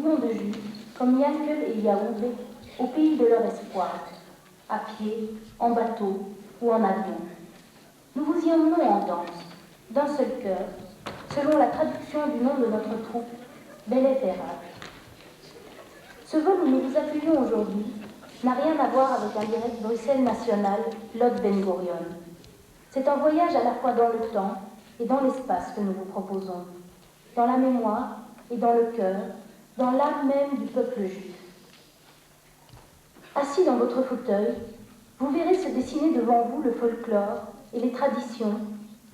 De Juifs, comme Yankel et Yaoubé, au pays de leur espoir, à pied, en bateau ou en avion. Nous vous y emmenons en danse, d'un seul cœur, selon la traduction du nom de notre troupe, Béleth Erach. Ce vol où nous vous accueillons aujourd'hui n'a rien à voir avec un direct Bruxelles national, Lod Ben Gurion. C'est un voyage à la fois dans le temps et dans l'espace que nous vous proposons, dans la mémoire et dans le cœur, dans l'âme même du peuple juif. Assis dans votre fauteuil, vous verrez se dessiner devant vous le folklore et les traditions,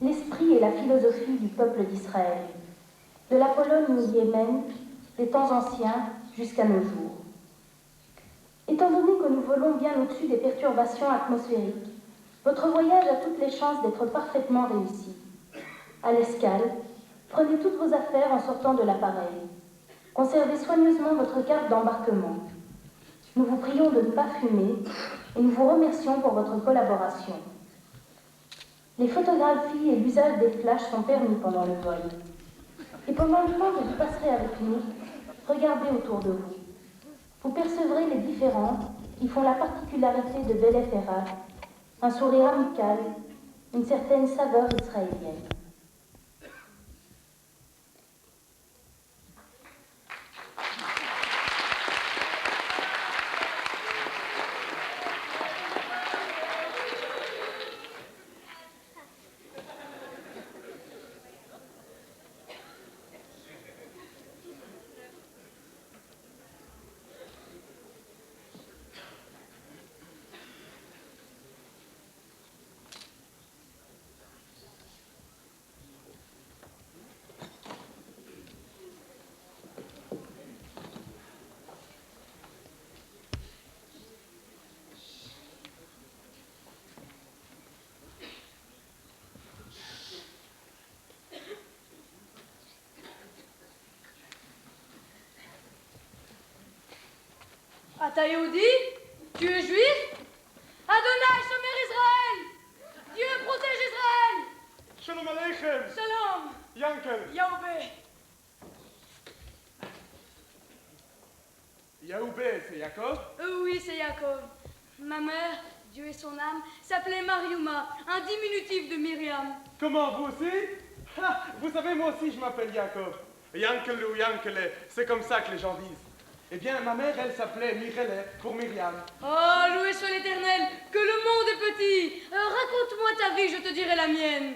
l'esprit et la philosophie du peuple d'Israël, de la Pologne au Yémen, des temps anciens jusqu'à nos jours. Étant donné que nous volons bien au-dessus des perturbations atmosphériques, votre voyage a toutes les chances d'être parfaitement réussi. À l'escale, prenez toutes vos affaires en sortant de l'appareil. Conservez soigneusement votre carte d'embarquement. Nous vous prions de ne pas fumer et nous vous remercions pour votre collaboration. Les photographies et l'usage des flashs sont permis pendant le vol. Et pendant le temps que vous passerez avec nous, regardez autour de vous. Vous percevrez les différences qui font la particularité de Béleth Erach, un sourire amical, une certaine saveur israélienne. אתה יהודי? Tu es juif? Adonai Shomer Israël! Dieu protège Israël! Shalom Aleichem! Shalom! Yankel! Yaoubé! Yaoubé, c'est Yaakov? Oui, c'est Yaakov. Ma mère, Dieu et son âme, s'appelait Mariuma, un diminutif de Myriam. Comment, vous aussi? Ah, vous savez, moi aussi, je m'appelle Yaakov. Yankel ou Yankele, c'est comme ça que les gens disent. Eh bien, ma mère, elle s'appelait Mirele pour Myriam. Oh, loué soit l'Éternel, que le monde est petit. Raconte-moi ta vie, je te dirai la mienne.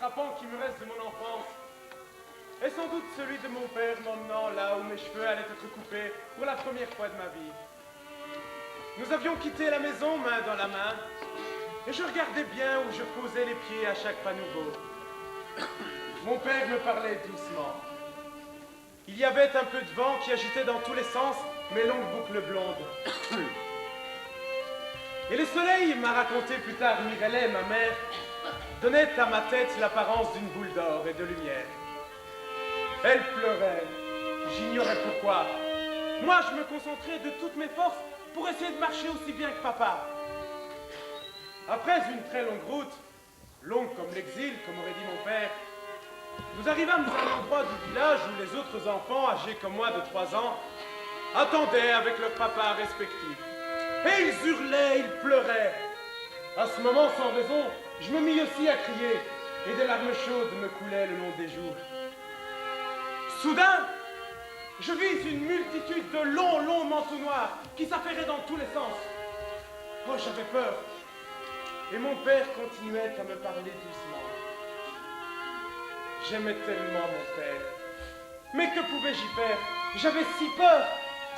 frappant qui me reste de mon enfance est sans doute celui de mon père m'emmenant là où mes cheveux allaient être coupés pour la première fois de ma vie. Nous avions quitté la maison main dans la main, et je regardais bien où je posais les pieds à chaque pas nouveau. Mon père me parlait doucement. Il y avait un peu de vent qui agitait dans tous les sens mes longues boucles blondes. Et le soleil, m'a raconté plus tard Mirelet, ma mère, donnait à ma tête l'apparence d'une boule d'or et de lumière. Elle pleurait, j'ignorais pourquoi. Moi, je me concentrais de toutes mes forces pour essayer de marcher aussi bien que papa. Après une très longue route, longue comme l'exil, comme aurait dit mon père, nous arrivâmes à un endroit du village où les autres enfants, âgés comme moi de 3 ans, attendaient avec leurs papas respectifs. Et ils hurlaient, ils pleuraient. À ce moment, sans raison, je me mis aussi à crier, et des larmes chaudes me coulaient le long des joues. Soudain, je vis une multitude de longs manteaux noirs qui s'affairaient dans tous les sens. Oh, j'avais peur. Et mon père continuait à me parler doucement. J'aimais tellement mon père. Mais que pouvais-je y faire? J'avais si peur.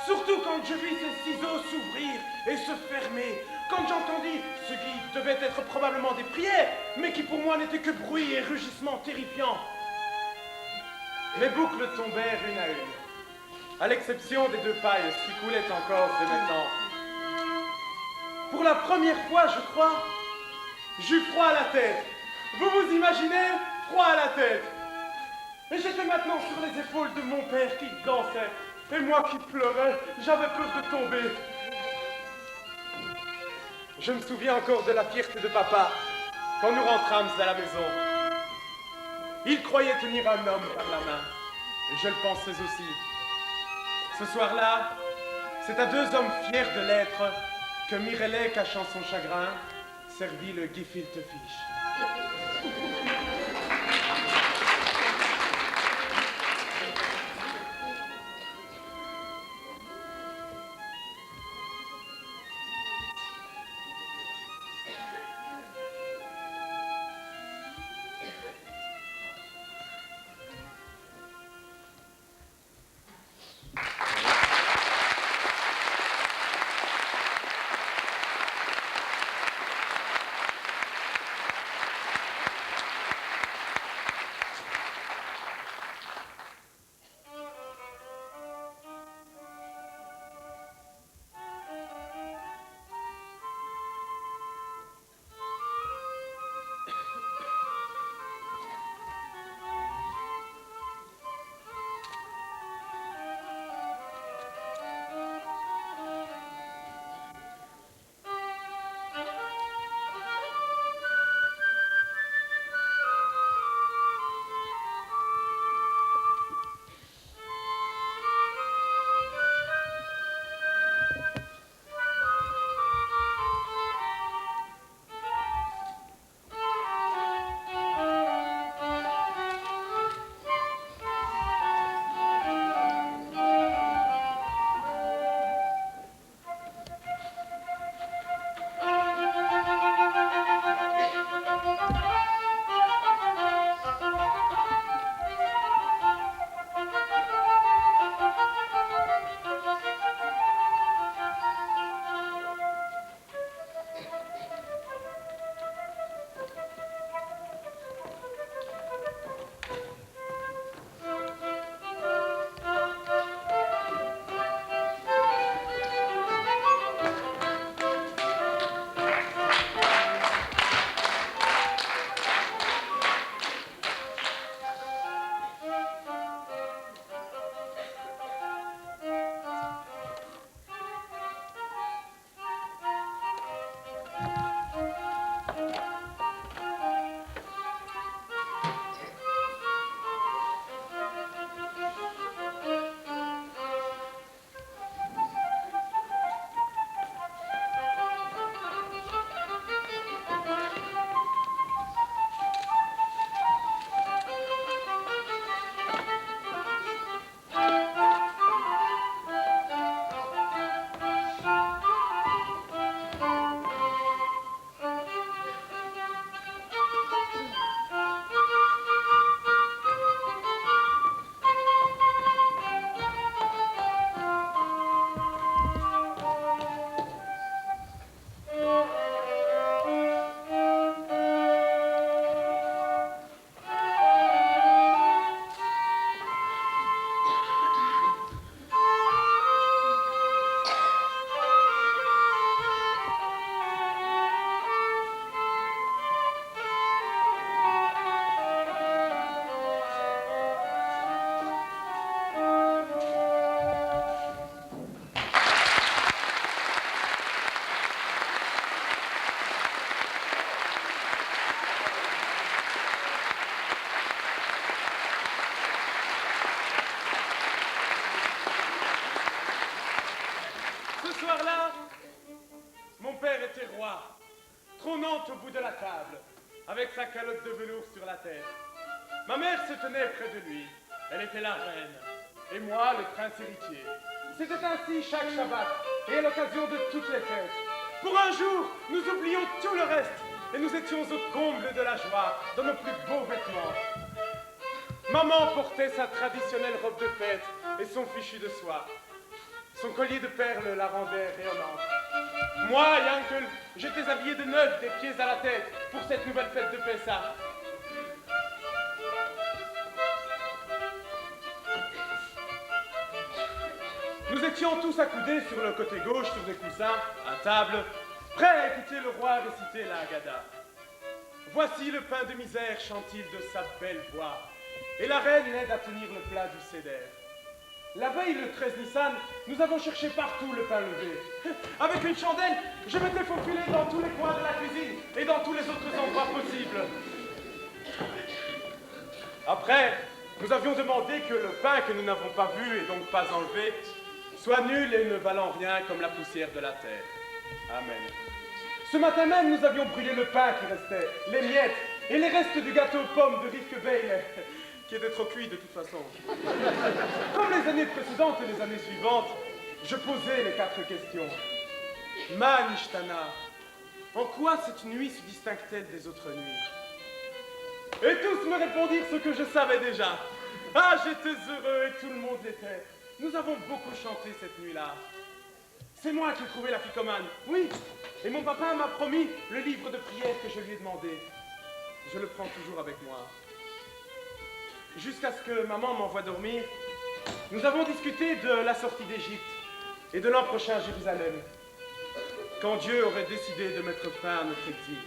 Surtout quand je vis ces ciseaux s'ouvrir et se fermer. Quand j'entendis ce qui devait être probablement des prières, mais qui pour moi n'étaient que bruit et rugissements terrifiants. Les boucles tombèrent une à une, à l'exception des 2 pailles qui coulaient encore de mes tempes. Pour la première fois, je crois, j'eus froid à la tête. Vous vous imaginez? Froid à la tête. Et j'étais maintenant sur les épaules de mon père qui dansait. Et moi qui pleurais, j'avais peur de tomber. Je me souviens encore de la fierté de papa quand nous rentrâmes à la maison. Il croyait tenir un homme par la main. Et je le pensais aussi. Ce soir-là, c'est à 2 hommes fiers de l'être que Mirelet, cachant son chagrin, servit le gefilte fish. trônant au bout de la table, avec sa calotte de velours sur la tête. Ma mère se tenait près de lui. Elle était la reine, et moi le prince héritier. C'était ainsi chaque Shabbat, et à l'occasion de toutes les fêtes. Pour un jour, nous oublions tout le reste, et nous étions au comble de la joie, dans nos plus beaux vêtements. Maman portait sa traditionnelle robe de fête et son fichu de soie. Son collier de perles la rendait rayonnante. Moi, Yankel, j'étais habillé de neuf des pieds à la tête pour cette nouvelle fête de Pessah. Nous étions tous accoudés sur le côté gauche, sur des coussins, à table, prêts à écouter le roi réciter la Haggadah. Voici le pain de misère, chante-t-il de sa belle voix, et la reine l'aide à tenir le plat du Seder. La veille, le 13 Nissan, nous avons cherché partout le pain levé. Avec une chandelle, je m'étais faufilé dans tous les coins de la cuisine et dans tous les autres endroits possibles. Après, nous avions demandé que le pain que nous n'avons pas vu et donc pas enlevé soit nul et ne valant rien comme la poussière de la terre. Amen. Ce matin même, nous avions brûlé le pain qui restait, les miettes et les restes du gâteau aux pommes de Rivkebeil, qui était trop cuit de toute façon. Comme les années précédentes et les années suivantes, je posais les 4 questions. Ma Nishtana, en quoi cette nuit se distingue-t-elle des autres nuits? Et tous me répondirent ce que je savais déjà. Ah, j'étais heureux et tout le monde l'était. Nous avons beaucoup chanté cette nuit-là. C'est moi qui ai trouvé la ficomane, oui. Et mon papa m'a promis le livre de prière que je lui ai demandé. Je le prends toujours avec moi. Jusqu'à ce que maman m'envoie dormir, nous avons discuté de la sortie d'Égypte et de l'an prochain à Jérusalem, quand Dieu aurait décidé de mettre fin à notre exil.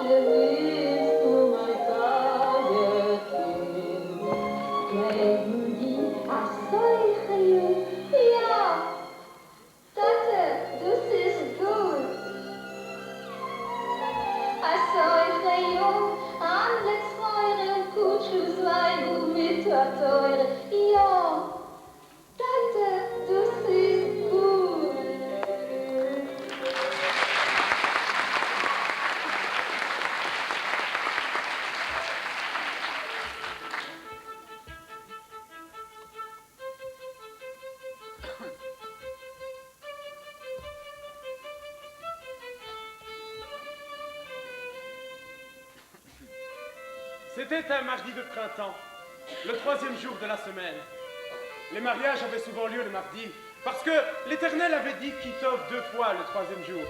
Je C'était un mardi de printemps, le 3e jour de la semaine. Les mariages avaient souvent lieu le mardi, parce que l'Éternel avait dit Kitov 2 fois le 3e jour,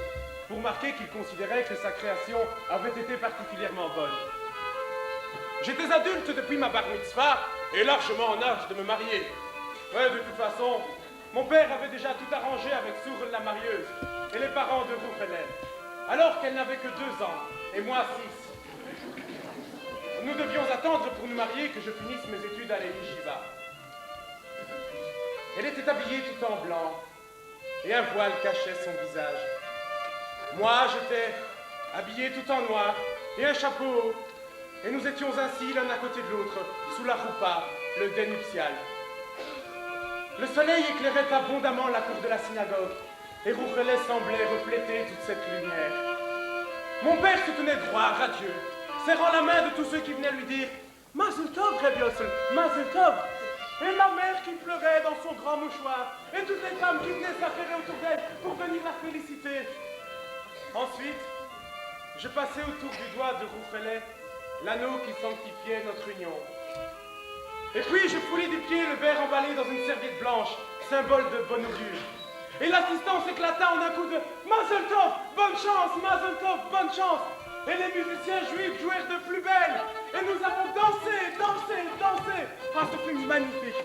pour marquer qu'il considérait que sa création avait été particulièrement bonne. J'étais adulte depuis ma bar mitzvah et largement en âge de me marier. Ouais, de toute façon, mon père avait déjà tout arrangé avec Sourl la marieuse et les parents de Roufelel, alors qu'elle n'avait que 2 ans, et moi 6. Nous devions attendre pour nous marier que je finisse mes études à l'Elishiva. Elle était habillée tout en blanc, et un voile cachait son visage. Moi, j'étais habillé tout en noir, et un chapeau, et nous étions ainsi l'un à côté de l'autre, sous la roupa, le dais nuptial. Le soleil éclairait abondamment la cour de la synagogue, et Rouchelet semblait refléter toute cette lumière. Mon père se tenait droit, radieux, serrant la main de tous ceux qui venaient lui dire « Mazel tov, Reb Yossel, Mazel tov !» Et ma mère qui pleurait dans son grand mouchoir, et toutes les femmes qui venaient s'affairer autour d'elle pour venir la féliciter. Ensuite, je passais autour du doigt de Rouchelet l'anneau qui sanctifiait notre union. Et puis je foulais du pied le verre emballé dans une serviette blanche, symbole de bon augure. Et l'assistance éclata en un coup de « Mazel tov, bonne chance, Mazel tov, bonne chance !» Et les musiciens juifs jouèrent de plus belle. Et nous avons dansé, dansé, dansé. Ah, ce fut magnifique.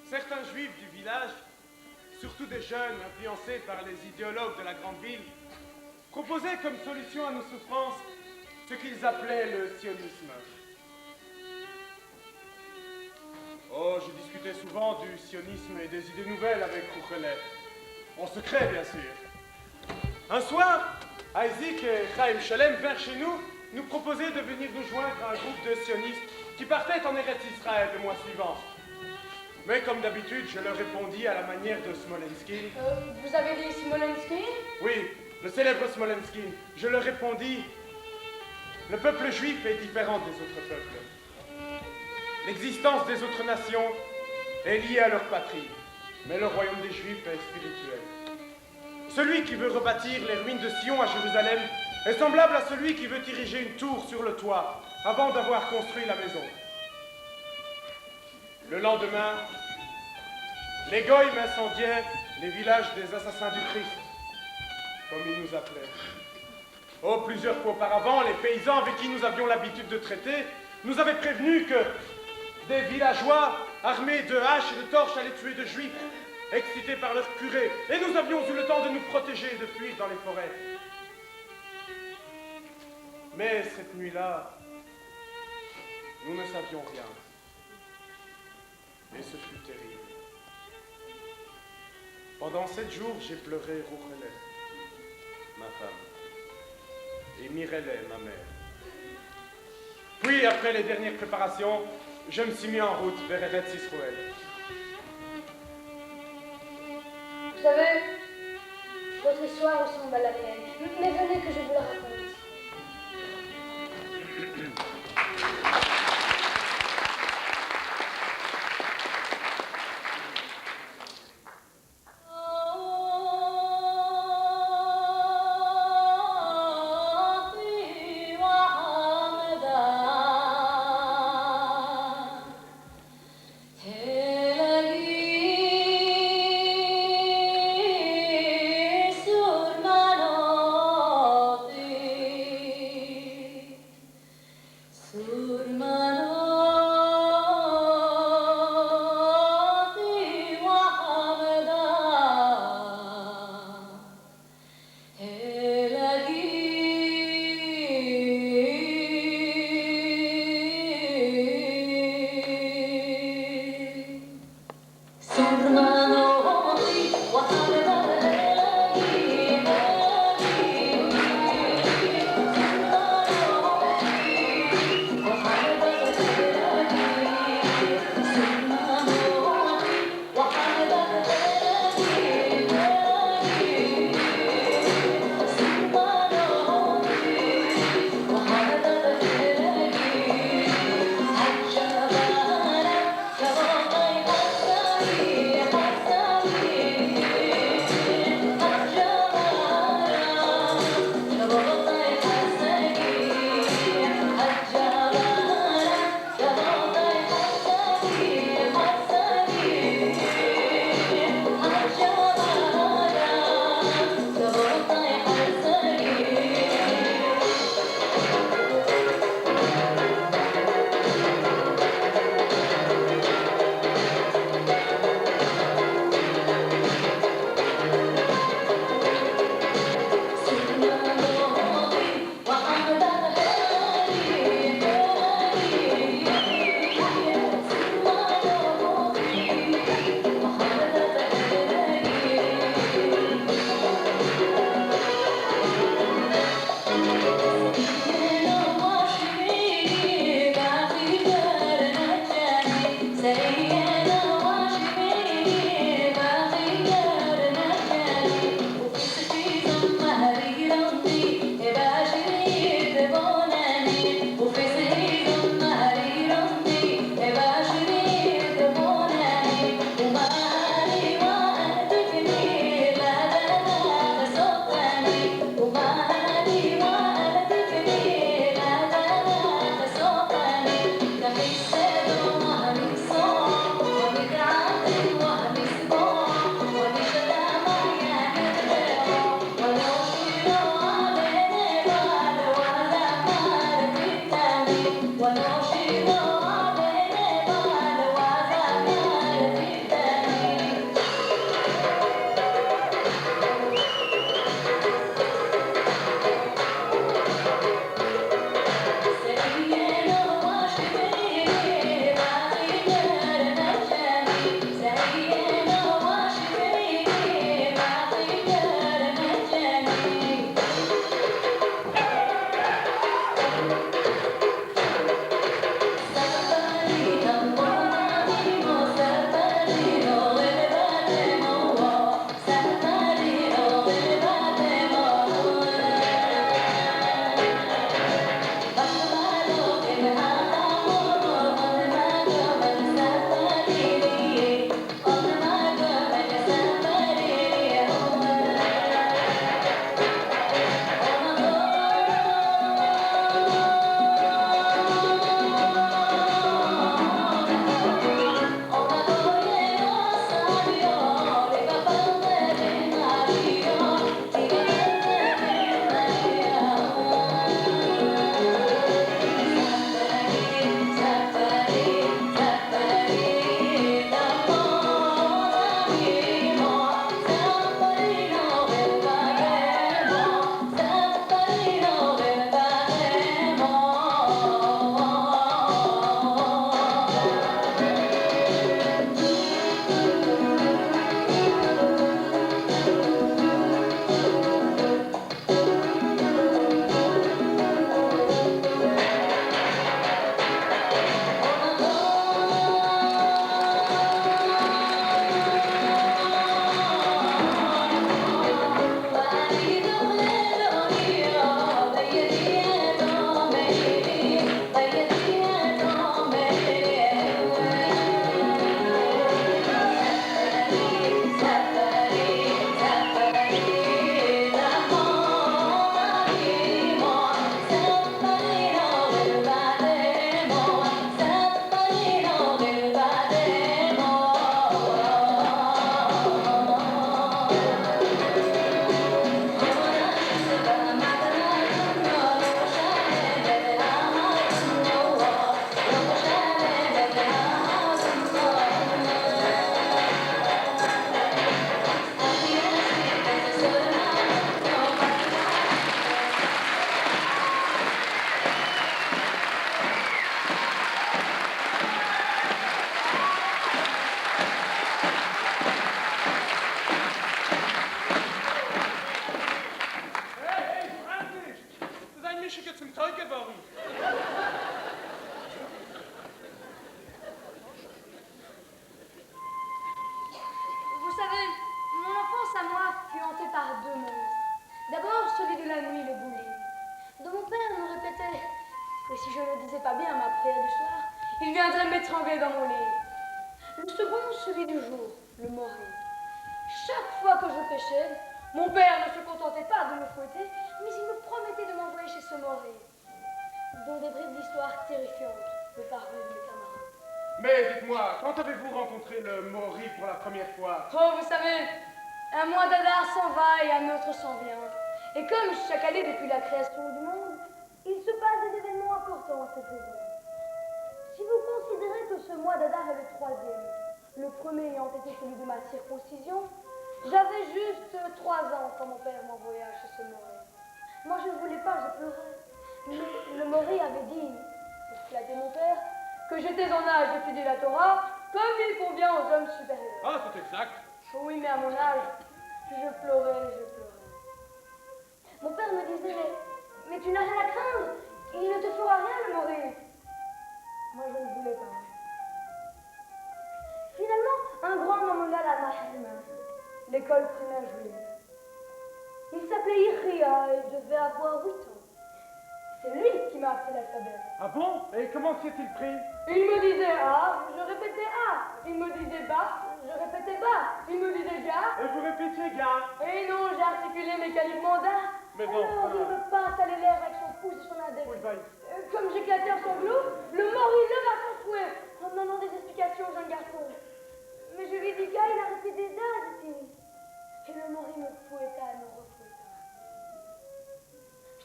Certains juifs du village, surtout des jeunes influencés par les idéologues de la grande ville, proposaient comme solution à nos souffrances ce qu'ils appelaient le sionisme. Oh, je discutais souvent du sionisme et des idées nouvelles avec Rouchelet. En secret, bien sûr. Un soir, Isaac et Chaim Shalem vinrent chez nous, nous proposer de venir nous joindre à un groupe de sionistes qui partait en Eretz Israël le mois suivant. Mais comme d'habitude, je leur répondis à la manière de Smolensky. Vous avez dit Smolensky? Oui, le célèbre Smolensky. Je leur répondis, le peuple juif est différent des autres peuples. L'existence des autres nations est liée à leur patrie, mais le royaume des Juifs est spirituel. Celui qui veut rebâtir les ruines de Sion à Jérusalem est semblable à celui qui veut ériger une tour sur le toit avant d'avoir construit la maison. Le lendemain, les goïms incendiaient les villages des assassins du Christ, comme ils nous appelaient. Oh, plusieurs fois auparavant, les paysans avec qui nous avions l'habitude de traiter nous avaient prévenus que des villageois armés de haches et de torches allaient tuer de juifs, excités par leur curé, et nous avions eu le temps de nous protéger et de fuir dans les forêts. Mais cette nuit-là, nous ne savions rien. Et ce fut terrible. Pendant 7 jours, j'ai pleuré Rouchelet, ma femme, et Mirelet, ma mère. Puis, après les dernières préparations, je me suis mis en route vers Eretz Israël. Vous savez, votre histoire ressemble à la mienne. Mais venez que je vous la raconte. m'étrangler dans mon lit. Le second, celui du jour, le moré. Chaque fois que je pêchais, mon père ne se contentait pas de me fouetter, mais il me promettait de m'envoyer chez ce moré, dont des bribes d'histoires terrifiantes me parvenaient de mes camarades. Mais dites-moi, quand avez-vous rencontré le Mori pour la première fois? Oh, vous savez, un mois d'Adar s'en va et un autre s'en vient. Et comme chaque année depuis la création du monde, il se passe des événements importants à cette saison. Si vous considérez que ce mois d'Adar est le troisième, le premier ayant été celui de ma circoncision, j'avais juste 3 ans quand mon père m'envoya chez ce Moré. Moi je ne voulais pas, je pleurais. Mais le Moré avait dit, pour flatter mon père, que j'étais en âge d'étudier la Torah comme il convient aux hommes supérieurs. Ah, c'est exact. Oui, mais à mon âge, je pleurais. Mon père me disait, mais tu n'as rien à craindre, il ne te fera rien, le Moré. Moi, je ne voulais pas. Finalement, un grand m'emmena à la Mahima, l'école primaire juive. Il s'appelait Iria et devait avoir 8 ans. C'est lui qui m'a appris l'alphabet. Ah bon? Et comment s'y est-il pris? Il me disait A, je répétais A. Il me disait bas, je répétais bas. Il me disait gars. Et vous répétiez gars? Et non, j'ai articulé mécaniquement da. Mais alors, enfin. il me pince à les lèvres avec son pouce et son index. Oui, bye. Comme j'éclatais en sanglots, le mort il leva son fouet en demandant des explications au jeune garçon. Mais je lui dis gars, il a répété da, dit-il. Et le mort il me fouetta et me refouetta.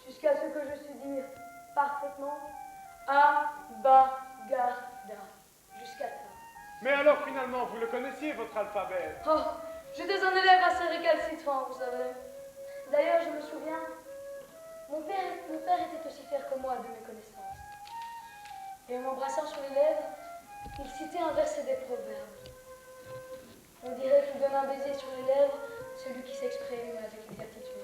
Jusqu'à ce que je sus dire parfaitement A, ba, ga, da. Jusqu'à ça. Mais alors finalement, vous le connaissiez, votre alphabet? Oh, j'étais un élève assez récalcitrant, vous savez. D'ailleurs, je me souviens, mon père était aussi fier que moi de mes connaissances. Et en m'embrassant sur les lèvres, il citait un verset des proverbes. On dirait qu'il donne un baiser sur les lèvres, celui qui s'exprime avec exactitude.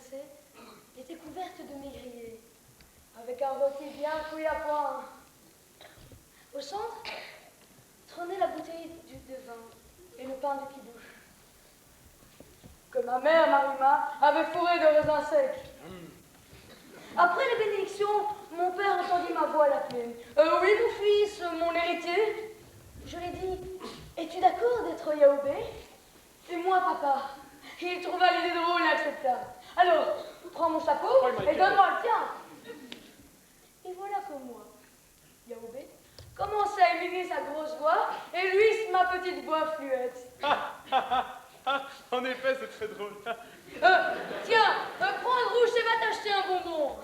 dressée, était couverte de maigriers, avec un rôti bien cuit à point. Au centre, trônait la bouteille de vin et le pain de kidouche, que ma mère, Marima, avait fourré de raisins secs. Après les bénédictions, mon père entendit ma voix l'appeler. Oui, mon fils, mon héritier. Je lui ai dit, es-tu d'accord d'être Yaoubé? Et moi, papa. Il trouva l'idée drôle et accepta. Alors, prends mon chapeau et donne-moi le tien. Et voilà que moi, Yaoubé, commença à éminer sa grosse voix et lui, ma petite voix fluette. En effet, c'est très drôle. Tiens, prends un rouge et va t'acheter un bonbon.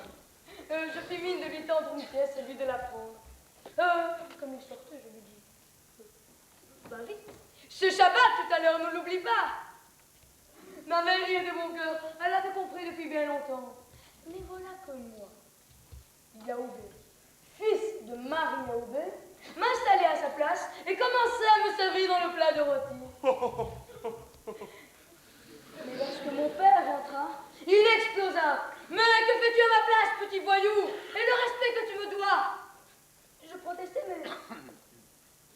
Je fis mine de lui tendre une pièce et lui de la prendre. Comme il sortait, je lui dis, bah vite. Ce Shabbat tout à l'heure, ne l'oublie pas. Ma mère riait de mon cœur, elle l'avait compris depuis bien longtemps. Mais voilà que moi, Yaoubé, fils de Marie Yaoubé, m'installai à sa place et commençai à me servir dans le plat de rôti. Mais lorsque mon père rentra, il explosa. Mais que fais-tu à ma place, petit voyou? Et le respect que tu me dois? Je protestais,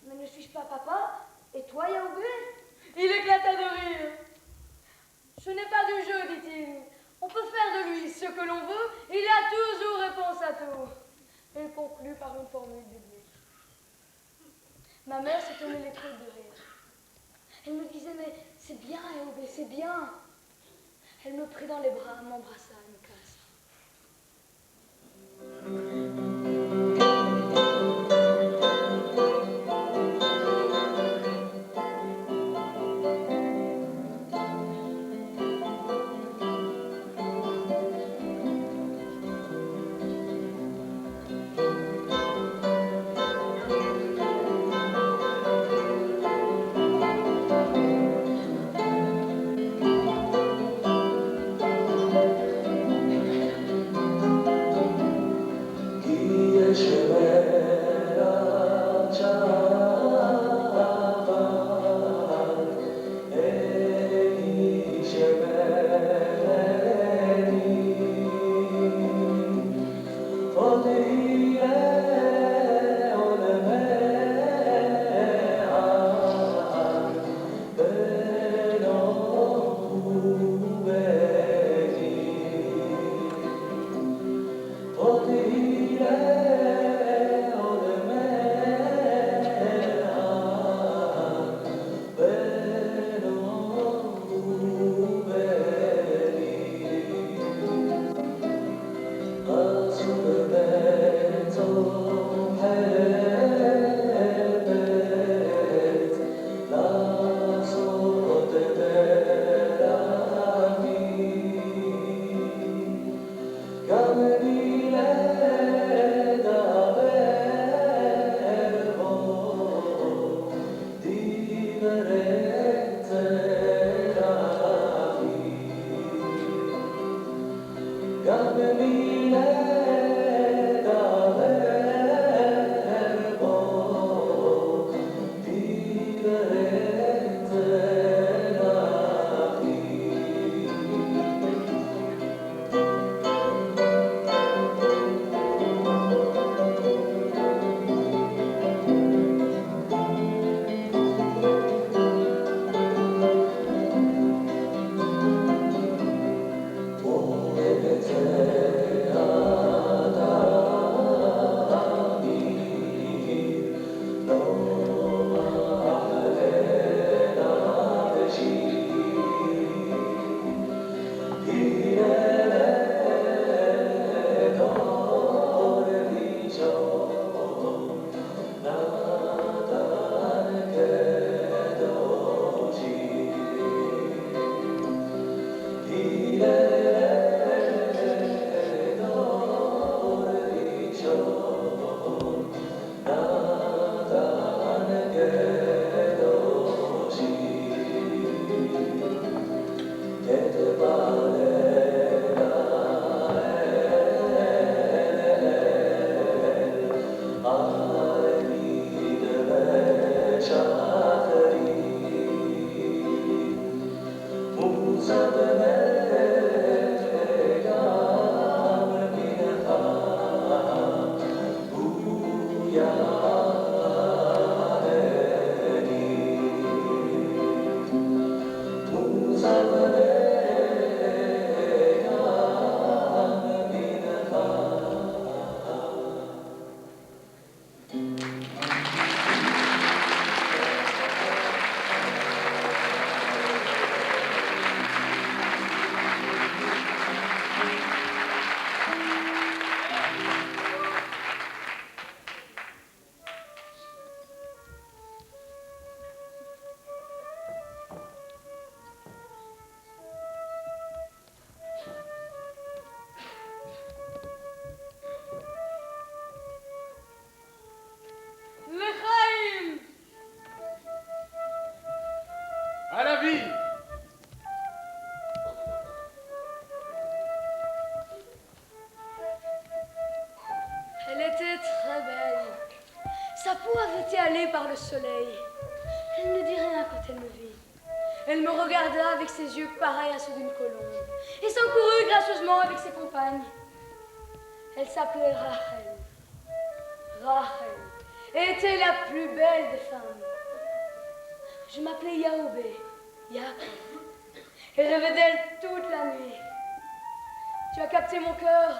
mais ne suis-je pas papa? Et toi, Yaoubé? Il éclata de rire. Ce n'est pas du jeu, dit-il. On peut faire de lui ce que l'on veut, il a toujours réponse à tout. Il conclut par une formule biblique. Ma mère se tenait les côtes de rire. Elle me disait, mais c'est bien, Yaoubé, c'est bien. Elle me prit dans les bras, m'embrassa et me caressa. Où avait-elle allé par le soleil? Elle ne dit rien quand elle me vit. Elle me regarda avec ses yeux pareils à ceux d'une colombe et s'encourut gracieusement avec ses compagnes. Elle s'appelait Rachel. Rachel était la plus belle des femmes. Je m'appelais Yaoubé, Yaakov, et rêvais d'elle toute la nuit. Tu as capté mon cœur,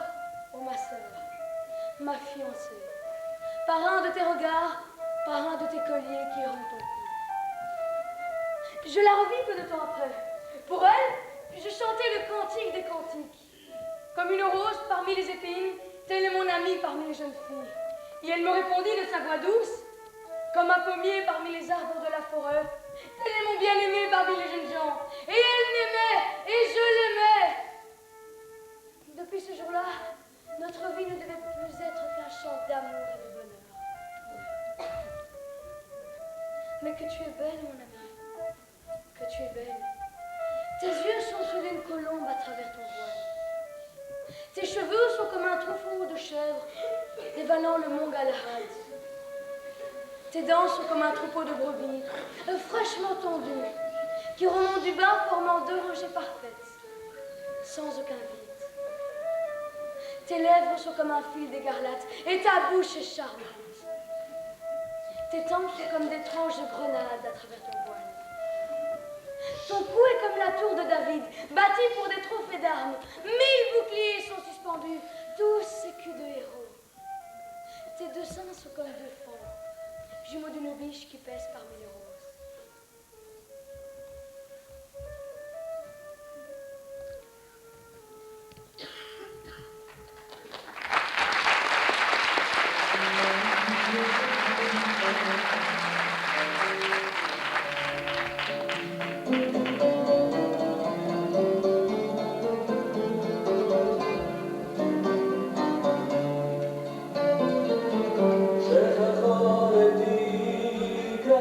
ô ma sœur, ma fiancée, par un de tes regards, par un de tes colliers qui rendent ton cou. Je la revis peu de temps après. Pour elle, je chantais le cantique des cantiques. Comme une rose parmi les épines, telle est mon amie parmi les jeunes filles. Et elle me répondit de sa voix douce, comme un pommier parmi les arbres de la forêt, tel est mon bien-aimé parmi les jeunes gens. Et elle m'aimait, et je l'aimais. Depuis ce jour-là, notre vie ne devait plus être qu'un chant d'amour et de bonheur. Mais que tu es belle, mon ami, que tu es belle. Tes yeux sont ceux d'une colombe à travers ton voile. Tes cheveux sont comme un troupeau de chèvres dévalant le mont Galahad. Tes dents sont comme un troupeau de brebis, fraîchement tondues, qui remontent du bas formant 2 rangées parfaites, sans aucun vide. Tes lèvres sont comme un fil d'écarlate, et ta bouche est charmante. Tes tempes sont comme des tranches de grenades à travers ton voile. Ton cou est comme la tour de David, bâti pour des trophées d'armes. 1000 boucliers sont suspendus, tous écus de héros. Tes 2 seins sont comme 2 fans, jumeaux d'une biche qui pèse parmi les roses. Shechachar etika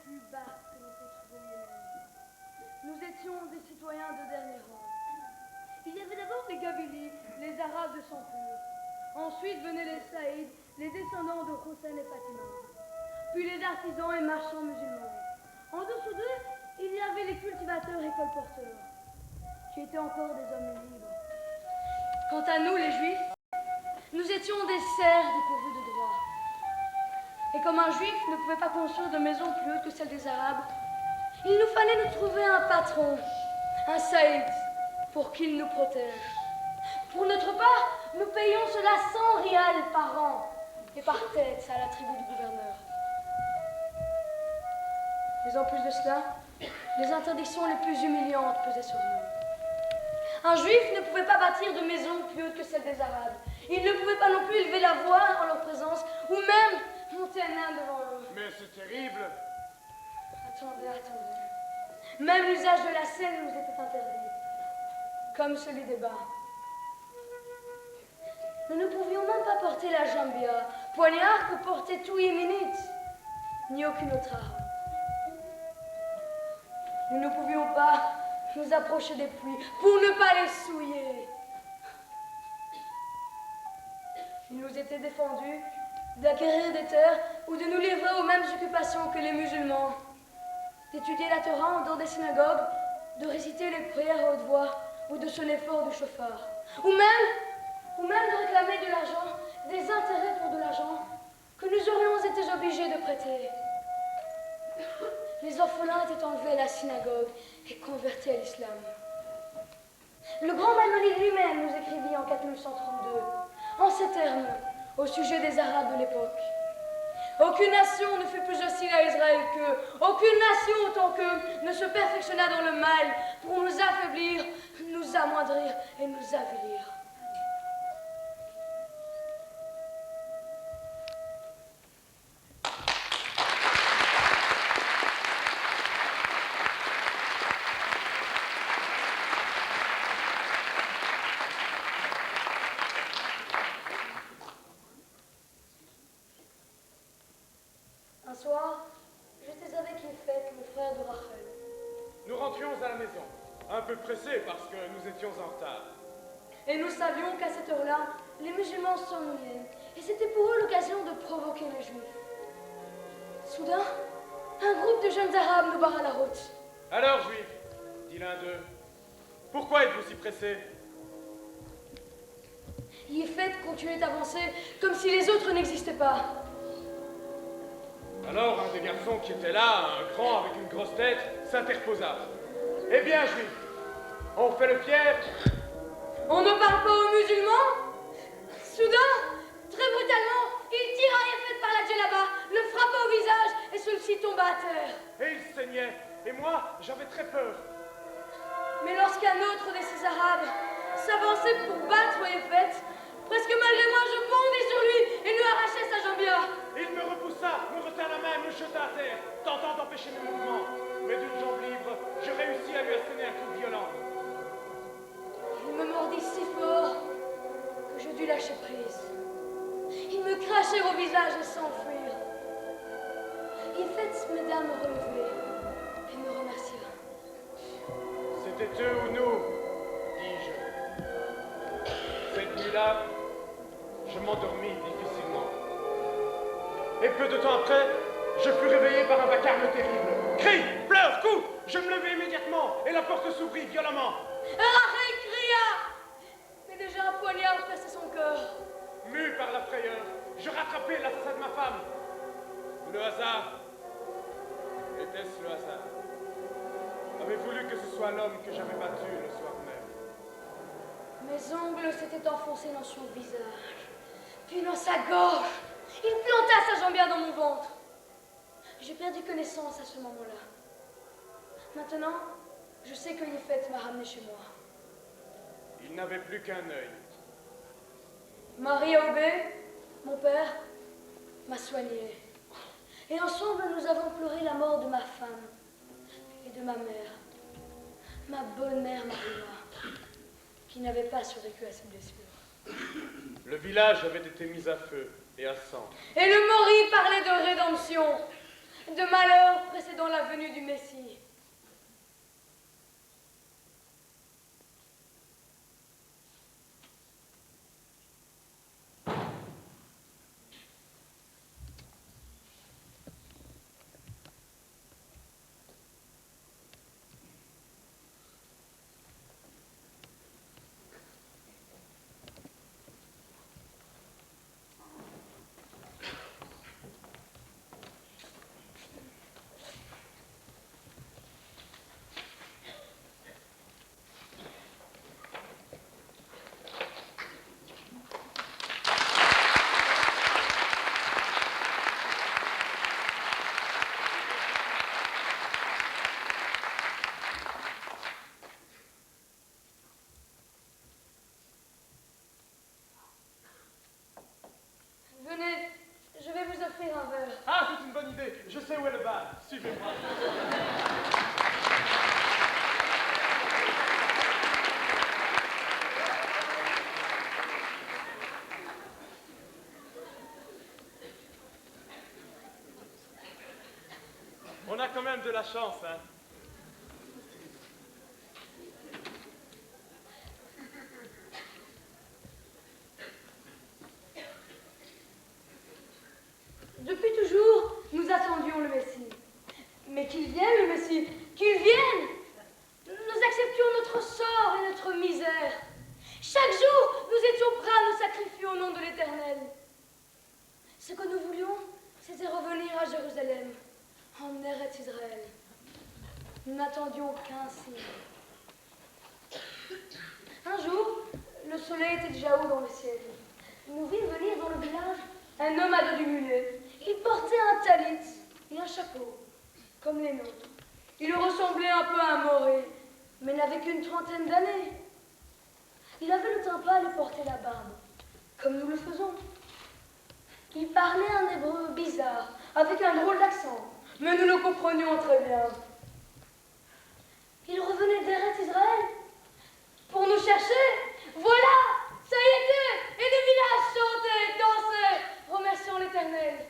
plus basses que l'on peut trouver au Yémen. Nous étions des citoyens de dernier rang. Il y avait d'abord les Gabilis, les Arabes de sang pur. Ensuite venaient les Saïds, les descendants de Hussein et Fatima. Puis les artisans et marchands musulmans. En dessous d'eux, il y avait les cultivateurs et colporteurs, qui étaient encore des hommes libres. Quant à nous, les Juifs, nous étions des serfs dépourvus de droit. Et comme un Juif ne pouvait pas construire de maison plus haute que celle des Arabes, il nous fallait nous trouver un patron, un Saïd, pour qu'il nous protège. Pour notre part, nous payions cela 100 rials par an et par tête à la tribu du gouverneur. Mais en plus de cela, les interdictions les plus humiliantes pesaient sur nous. Un Juif ne pouvait pas bâtir de maison plus haute que celle des Arabes. Il ne pouvait pas non plus élever la voix en leur présence, ou même monter un âne devant eux. Mais c'est terrible. Attendez. Même l'usage de la scène nous était interdit, comme celui des bas. Nous ne pouvions même pas porter la jambia, poignard que portait tout yéménite, ni aucune autre arme. Nous ne pouvions pas nous approcher des puits pour ne pas les souiller. Il nous était défendu d'acquérir des terres ou de nous livrer aux mêmes occupations que les musulmans, d'étudier la Torah en dehors des synagogues, de réciter les prières à haute voix ou de sonner fort du chauffard, ou même de réclamer de l'argent, des intérêts pour de l'argent que nous aurions été obligés de prêter. Les orphelins étaient enlevés à la synagogue et convertis à l'islam. Le grand Maïmonide lui-même nous écrivit en 4132, en ces termes, au sujet des Arabes de l'époque. Aucune nation ne fut plus hostile à Israël qu'eux. Aucune nation autant qu'eux ne se perfectionna dans le mal pour nous affaiblir, nous amoindrir et nous avilir. Un soir, j'étais avec Yépheth, le frère de Rachel. Nous rentrions à la maison, un peu pressés parce que nous étions en retard. Et nous savions qu'à cette heure-là, les musulmans s'ennuyaient, et c'était pour eux l'occasion de provoquer les Juifs. Soudain, un groupe de jeunes Arabes nous barra la route. Alors, Juifs, dit l'un d'eux, pourquoi êtes-vous si pressés? Yépheth continuait d'avancer comme si les autres n'existaient pas. Alors, un des garçons qui était là, un grand avec une grosse tête, s'interposa. Eh bien, Juifs, on fait le fier? On ne parle pas aux musulmans? Soudain, très brutalement, il tira Yépheth par la djellaba, le frappa au visage et celui-ci tomba à terre. Et il saignait, et moi, j'avais très peur. Mais lorsqu'un autre de ces Arabes s'avançait pour battre Yépheth, presque malgré moi, je bondis sur lui et lui arrachai sa jambia. Il me repoussa, me retint la main et me jeta à terre, tentant d'empêcher mes mouvements. Mais d'une jambe libre, je réussis à lui asséner un coup violent. Il me mordit si fort que je dus lâcher prise. Il me crachait au visage et s'enfuir. Yépheth m'aida à me relever et me remercia. C'était eux ou nous, dis-je. Cette nuit-là, je m'endormis difficilement. Et peu de temps après, je fus réveillé par un vacarme terrible. Cris, pleurs, coups! Je me levai immédiatement et la porte s'ouvrit violemment. Rachel cria, mais déjà un poignard perçait son cœur. Mu par la frayeur, je rattrapai l'assassin de ma femme. Le hasard. Était-ce le hasard? Avait voulu que ce soit l'homme que j'avais battu le soir même. Mes ongles s'étaient enfoncés dans son visage, puis dans sa gorge. Il planta sa jambia dans mon ventre. J'ai perdu connaissance à ce moment-là. Maintenant, je sais que Yépheth m'a ramené chez moi. Il n'avait plus qu'un œil. Marie Aubé, mon père, m'a soigné. Et ensemble, nous avons pleuré la mort de ma femme et de ma mère. Ma bonne mère Maria, qui n'avait pas survécu à ses blessures. Le village avait été mis à feu et à sang. Et le Mori parlait de rédemption. de malheur précédant la venue du Messie. Venez, je vais vous offrir un verre. Ah, c'est une bonne idée. Je sais où est le bal. Suivez-moi. On a quand même de la chance, hein. Depuis toujours, nous attendions le Messie. Mais qu'il vienne, le Messie, qu'il vienne! Nous acceptions notre sort et notre misère. Chaque jour, nous étions prêts à nous sacrifier au nom de l'Éternel. Ce que nous voulions, c'était revenir à Jérusalem, en Eretz Israël. Nous n'attendions qu'un signe. Un jour, le soleil était déjà haut dans le ciel. Nous vîmes venir dans le village un homme à dos du mulet. Il portait un talit et un chapeau, comme les nôtres. Il ressemblait un peu à un moré, mais n'avait qu'une trentaine d'années. Il avait le teint pâle et portait la barbe, comme nous le faisons. Il parlait un hébreu bizarre, avec un drôle d'accent, mais nous le comprenions très bien. Il revenait d'Eretz Israël pour nous chercher. Voilà, ça y était, et le village chantait, dansait, remerciant l'Éternel.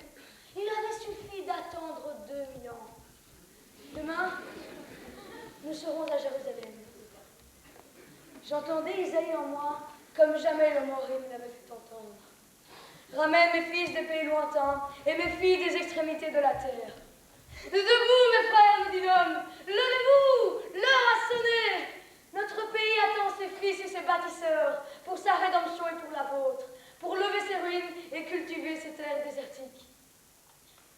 Il avait suffi d'attendre 2000 ans. Demain, nous serons à Jérusalem. J'entendais Isaïe en moi, comme jamais le Moré ne l'avait fait entendre. Ramène mes fils des pays lointains et mes filles des extrémités de la terre. Debout, mes frères, nous dit l'homme, levez-vous, l'heure a sonné. Notre pays attend ses fils et ses bâtisseurs pour sa rédemption et pour la vôtre, pour lever ses ruines et cultiver ses terres désertiques.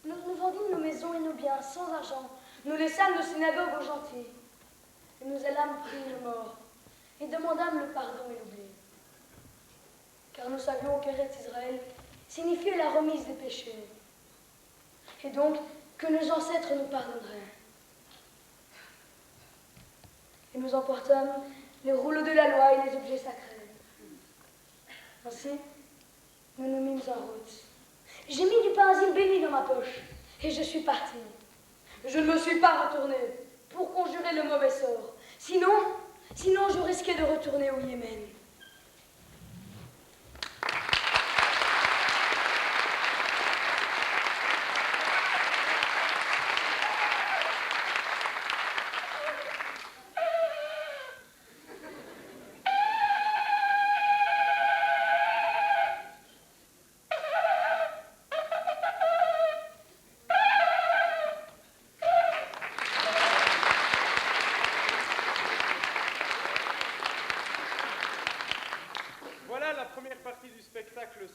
Nous vendîmes nos maisons et nos biens sans argent. Nous laissâmes nos synagogues aux gentils. Et nous allâmes prier le mort et demandâmes le pardon et l'oubli. Car nous savions qu'Eretz Israël signifiait la remise des péchés. Et donc que nos ancêtres nous pardonneraient. Et nous emportâmes les rouleaux de la loi et les objets sacrés. Ainsi, nous nous mîmes en route. J'ai mis du pain béni dans ma poche et je suis partie. Je ne me suis pas retournée pour conjurer le mauvais sort. Sinon, je risquais de retourner au Yémen.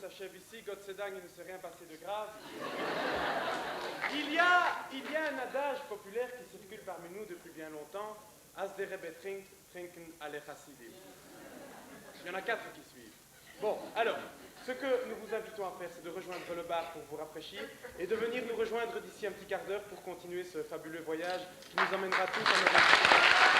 S'achève ici, God sait il ne s'est rien passé de grave. Il y a un adage populaire qui circule parmi nous depuis bien longtemps, As der Rebbe trinkt, trinken alle Chassidim. Il y en a 4 qui suivent. Bon, alors, ce que nous vous invitons à faire, c'est de rejoindre le bar pour vous rafraîchir et de venir nous rejoindre d'ici un petit quart d'heure pour continuer ce fabuleux voyage qui nous emmènera tous en Europe.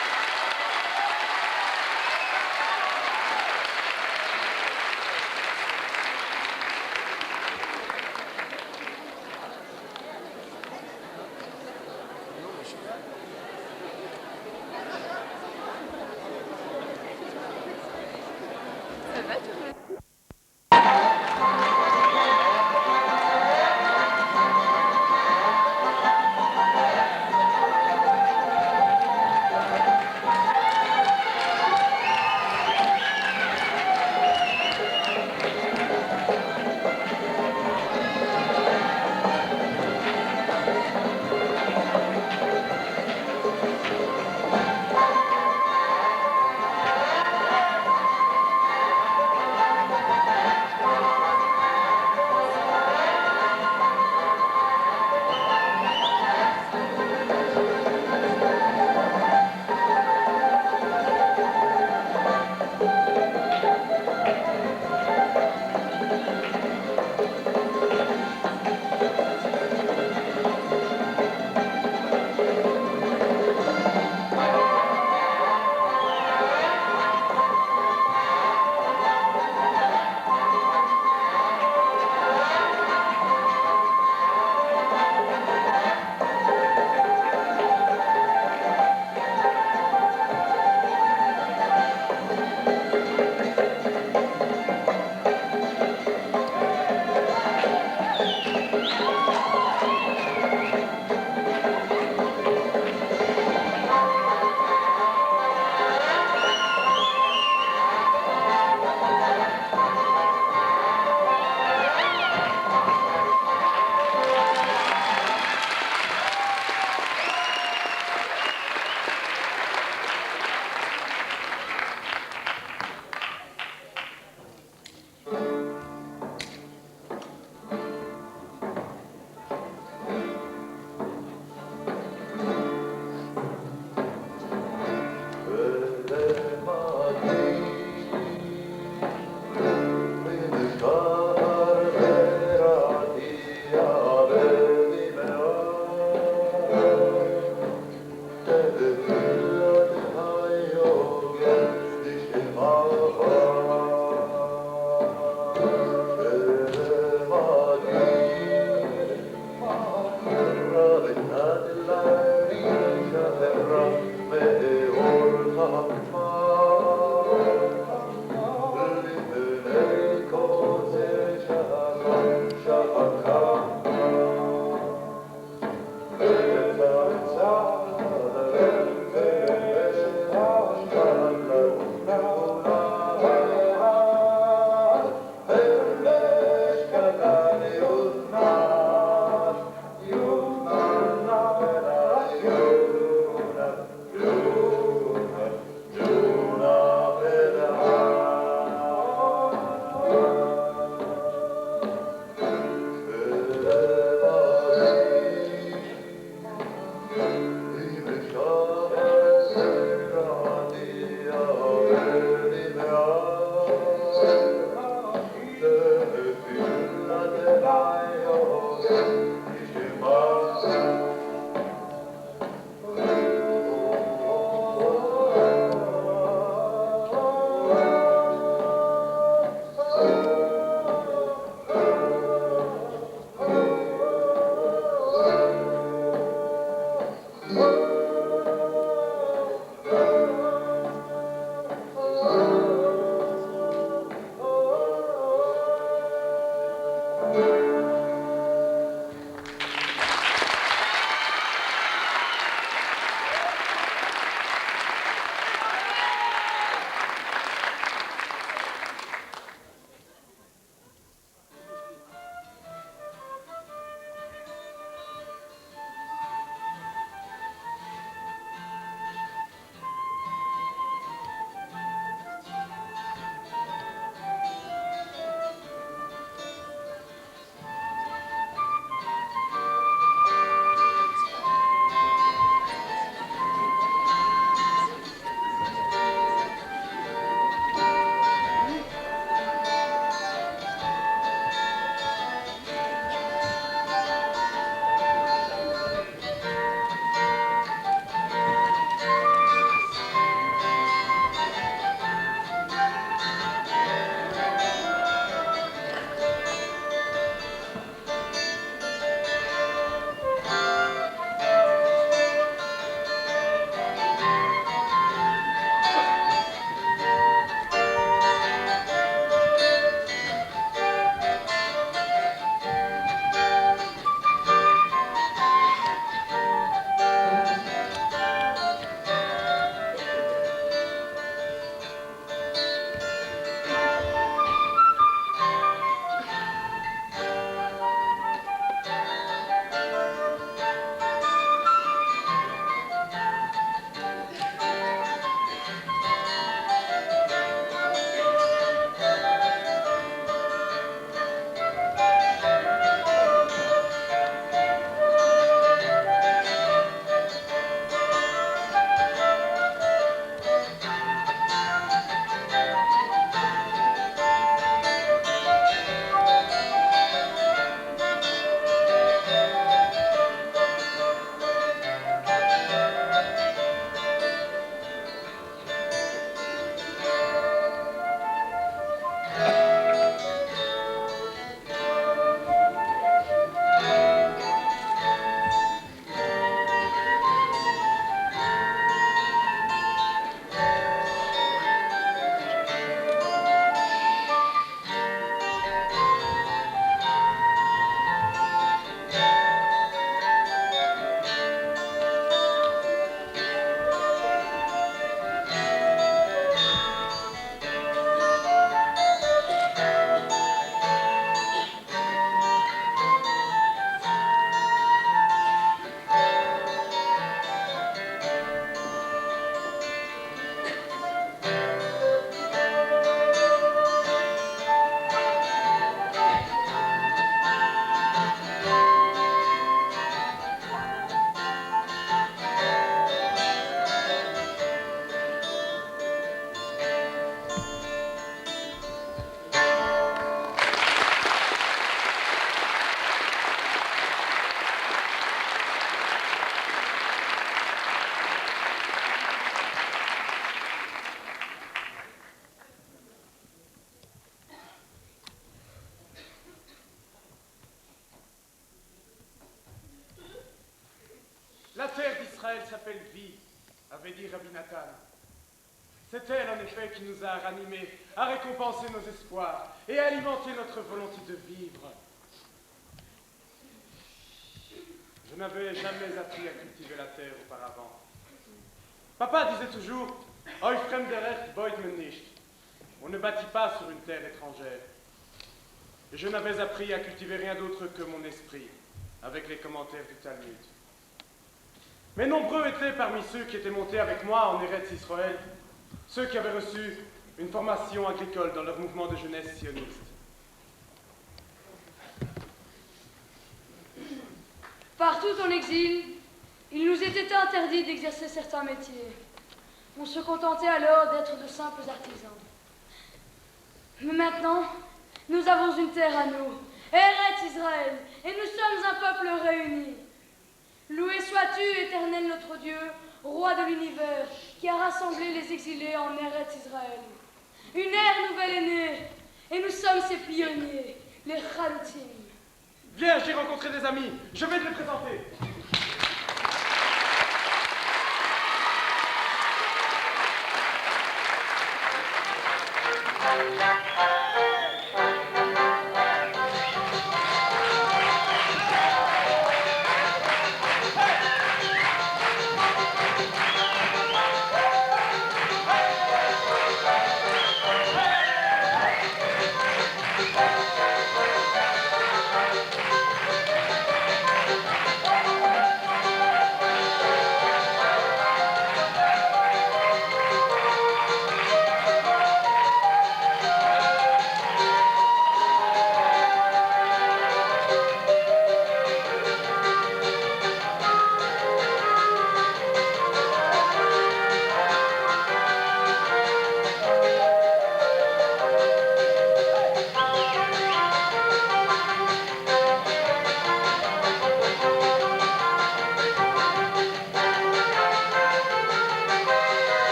d'Israël s'appelle vie, avait dit Rabbi Nathan. C'est elle, en effet, qui nous a ranimés, a récompensé nos espoirs et a alimenté notre volonté de vivre. Je n'avais jamais appris à cultiver la terre auparavant. Papa disait toujours, Oi fremde Recht beut man nicht. On ne bâtit pas sur une terre étrangère. Et je n'avais appris à cultiver rien d'autre que mon esprit, avec les commentaires du Talmud. Mais nombreux étaient parmi ceux qui étaient montés avec moi en Eretz Israël, ceux qui avaient reçu une formation agricole dans leur mouvement de jeunesse sioniste. Partout en exil, il nous était interdit d'exercer certains métiers. On se contentait alors d'être de simples artisans. Mais maintenant, nous avons une terre à nous, Eretz Israël, et nous sommes un peuple réuni. Loué sois-tu, Éternel notre Dieu, Roi de l'univers, qui a rassemblé les exilés en Eretz Israël. Une ère nouvelle est née, et nous sommes ses pionniers, les Chalutim. Viens, j'ai rencontré des amis, je vais te les présenter.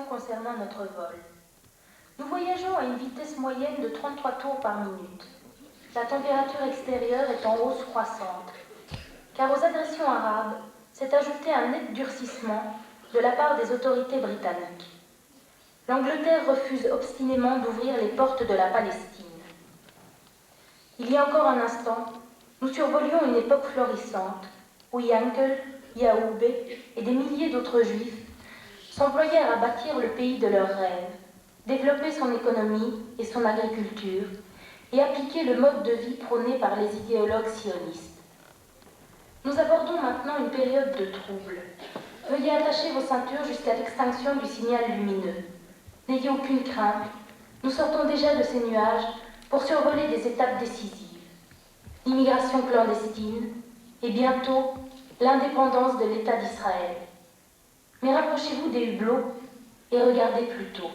Concernant notre vol. Nous voyageons à une vitesse moyenne de 33 tours par minute. La température extérieure est en hausse croissante, car aux agressions arabes s'est ajouté un net durcissement de la part des autorités britanniques. L'Angleterre refuse obstinément d'ouvrir les portes de la Palestine. Il y a encore un instant, nous survolions une époque florissante, où Yankel, Yaoubé et des milliers d'autres juifs s'employèrent à bâtir le pays de leurs rêves, développer son économie et son agriculture, et appliquer le mode de vie prôné par les idéologues sionistes. Nous abordons maintenant une période de trouble. Veuillez attacher vos ceintures jusqu'à l'extinction du signal lumineux. N'ayez aucune crainte, nous sortons déjà de ces nuages pour survoler des étapes décisives. L'immigration clandestine et bientôt l'indépendance de l'État d'Israël. Mais rapprochez-vous des hublots et regardez plutôt.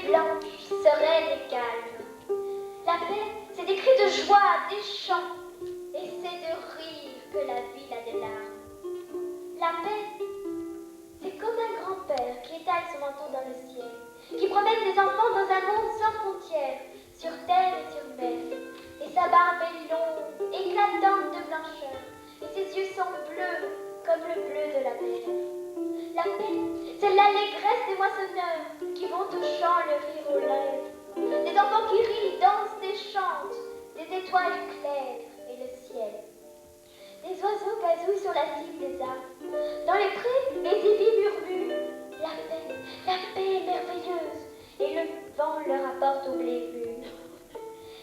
blanche, sereine et calme. La paix, c'est des cris de joie, des chants, et c'est de rire que la ville a des larmes. La paix, c'est comme un grand-père qui étale son manteau dans le ciel, qui promène des enfants dans un monde sans frontières, sur terre et sur mer. Et sa barbe est longue, éclatante de blancheur, et ses yeux sont bleus comme le bleu de la mer. La paix, c'est l'allégresse des moissonneurs qui vont au champ le rire aux lèvres, des enfants qui rient, dansent et chantent, des étoiles claires et le ciel. Des oiseaux gazouillent sur la cime des arbres. Dans les prés, les ébis murmurent. La paix est merveilleuse. Et le vent leur apporte au blé une.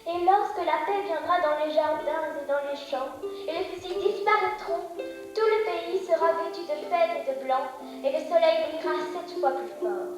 Et lorsque la paix viendra dans les jardins et dans les champs, et les fusils disparaîtront, tout le pays sera vêtu de fête et de blanc, et le soleil brillera 7 fois plus fort.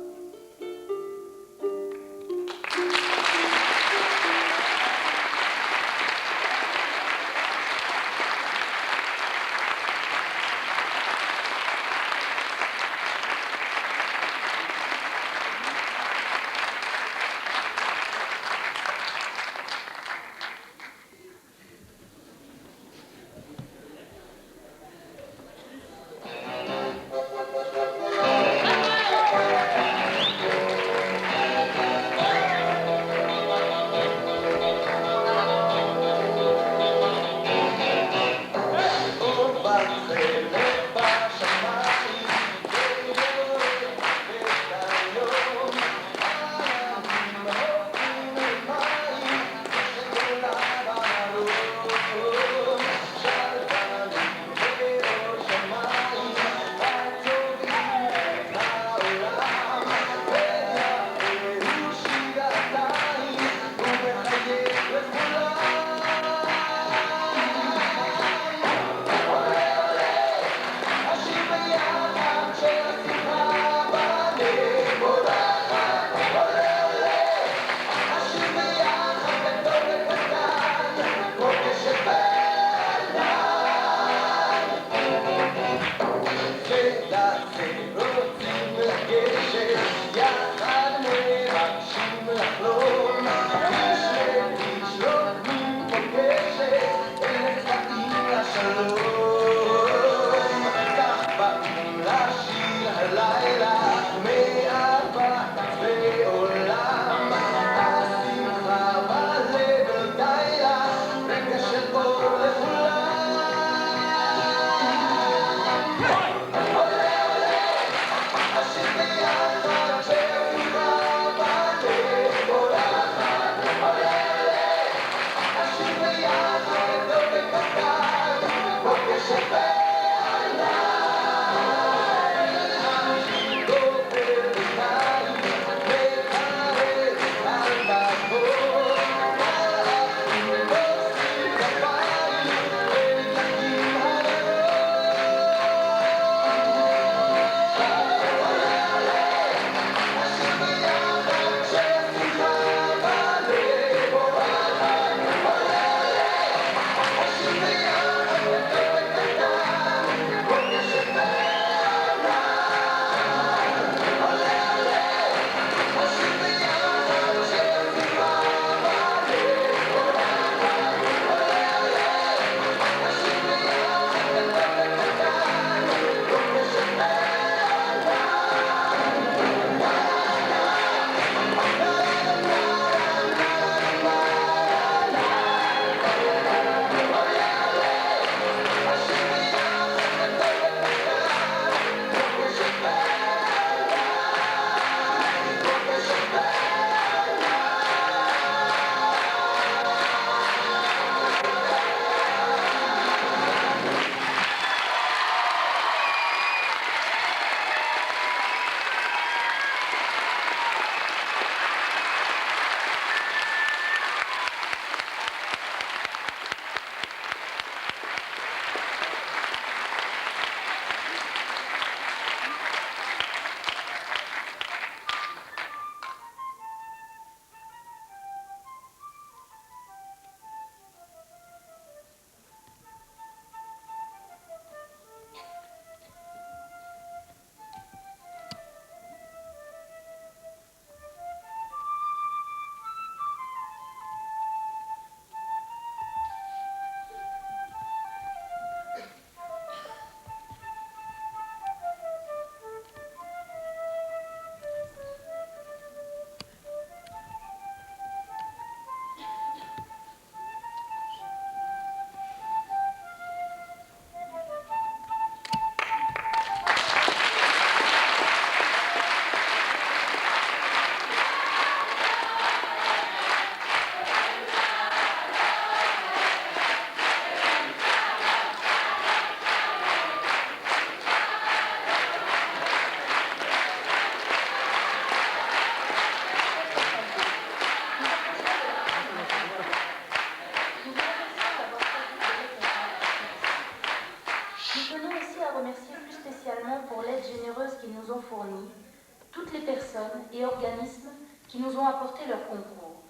ont apporté leur concours.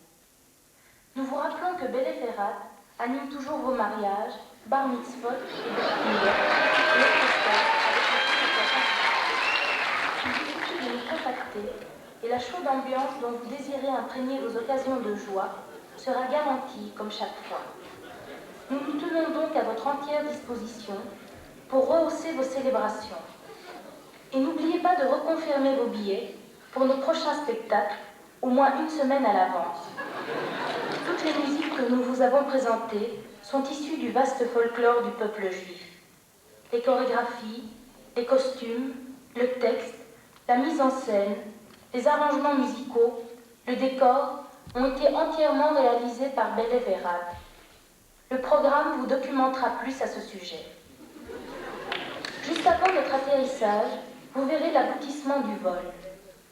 Nous vous rappelons que Bélé Ferrat anime toujours vos mariages, bar mitzvot et brit et autres fêtes avec le prix de la Il vous suffit de nous contacter et la chaude ambiance dont vous désirez imprégner vos occasions de joie sera garantie comme chaque fois. Nous nous tenons donc à votre entière disposition pour rehausser vos célébrations. Et n'oubliez pas de reconfirmer vos billets pour nos prochains spectacles, au moins une semaine à l'avance. Toutes les musiques que nous vous avons présentées sont issues du vaste folklore du peuple juif. Les chorégraphies, les costumes, le texte, la mise en scène, les arrangements musicaux, le décor ont été entièrement réalisés par Bélé Ferrat. Le programme vous documentera plus à ce sujet. Juste avant notre atterrissage, vous verrez l'aboutissement du vol,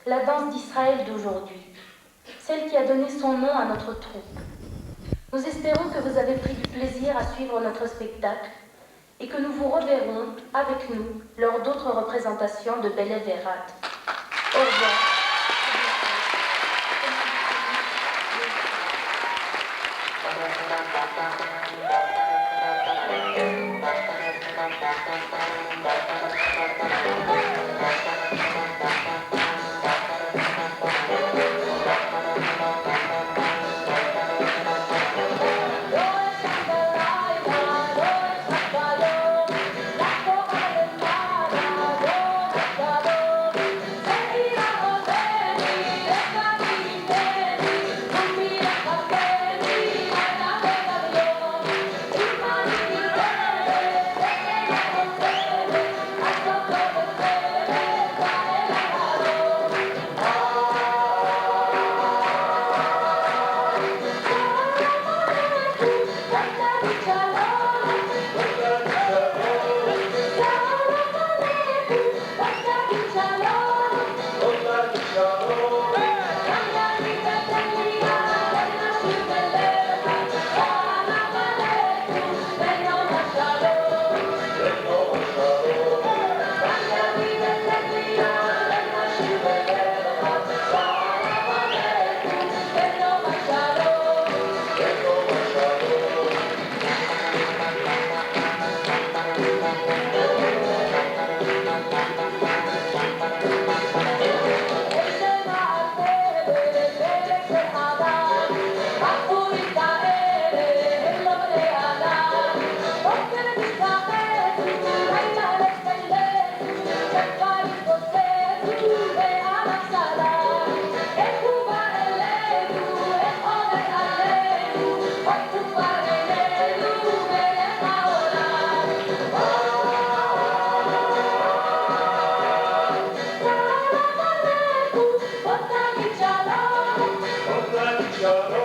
la danse d'Israël d'aujourd'hui, celle qui a donné son nom à notre troupe. Nous espérons que vous avez pris du plaisir à suivre notre spectacle et que nous vous reverrons avec nous lors d'autres représentations de Bélé Ferrat. Au revoir. Shalom.